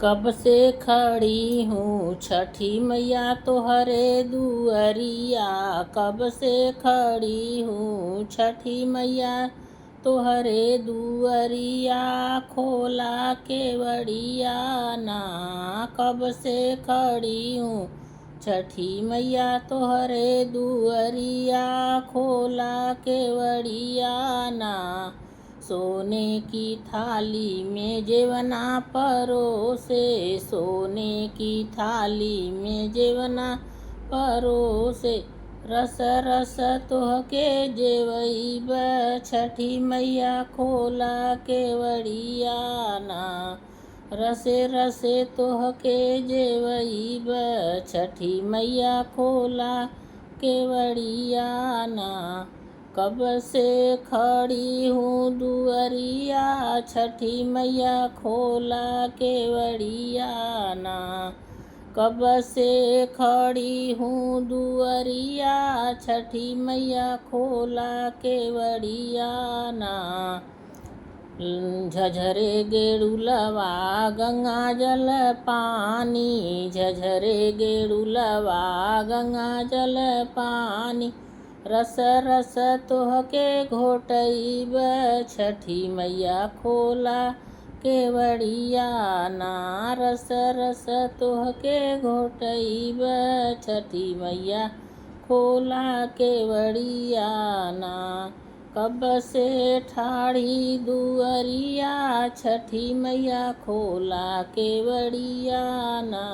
कब से खड़ी हूँ छठी मैया तोहरे दुअरिया। कब से खड़ी हूँ छठी मैया तोहरे दुअरिया। खोला केवड़िया ना। कब से खड़ी हूँ छठी मैया तोहरे दुअरिया। खोला केवड़िया ना। सोने की थाली में जेवना परोसे। सोने की थाली में जेवना परोसे। रस रस तोहके जेवईब छठी मैया खोला केवड़िया ना। रसे रसे तोहके जेवईब छठी मैया खोला केवड़िया ना। कब से खड़ी हूँ दुअरिया छठी मैया खोला केवड़िया ना। कब से खड़ी हूँ दुअरिया छठी मैया खोला केवड़िया ना। झझरे गेड़ुलवा गंगा जल पानी। झझरे गेड़ुलवा गंगा जल पानी। रस रस तोहके घोटईब छठी मैया खोला केवड़िया ना। रस रस तोहके घोटईब छठी मैया खोला केवड़िया ना। कब से ठाड़ी दुअरिया छठी मैया खोला केवड़िया ना।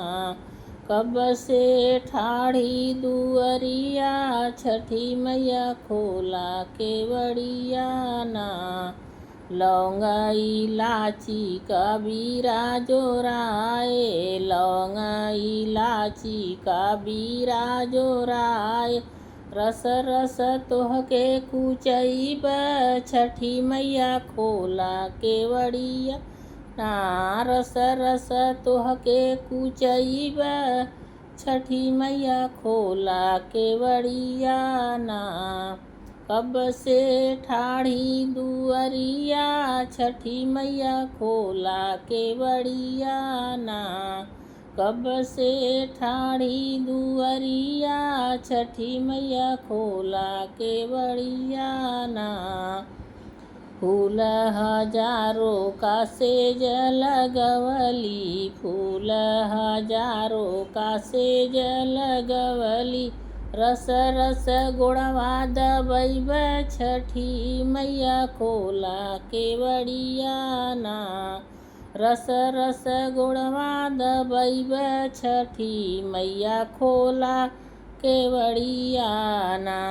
कब से ठाड़ी दुअरिया छठी मैया खोला केवड़िया ना। लौंग इलाची कबीरा जोराए। लौंग इलाची कबीरा जोराए। रस रस तोहके कुचईब छठी मैया खोला केवड़िया ना। रस रस तोहके कुचईब छठी मैया खोला केवड़िया ना। कब से ठाड़ी दुअरिया छठी मैया खोला केवड़िया ना। कब से ठाड़ी दुअरिया छठी मैया खोला केवड़िया ना। फूल हजारों का सेज लगवली। फूल हजारों का सेज लगवली। रस रस गोड़वा दबईब छठी मैया खोला केवड़िया ना। रस रस गोड़वा दबईब छठी मैया खोला केवड़िया ना।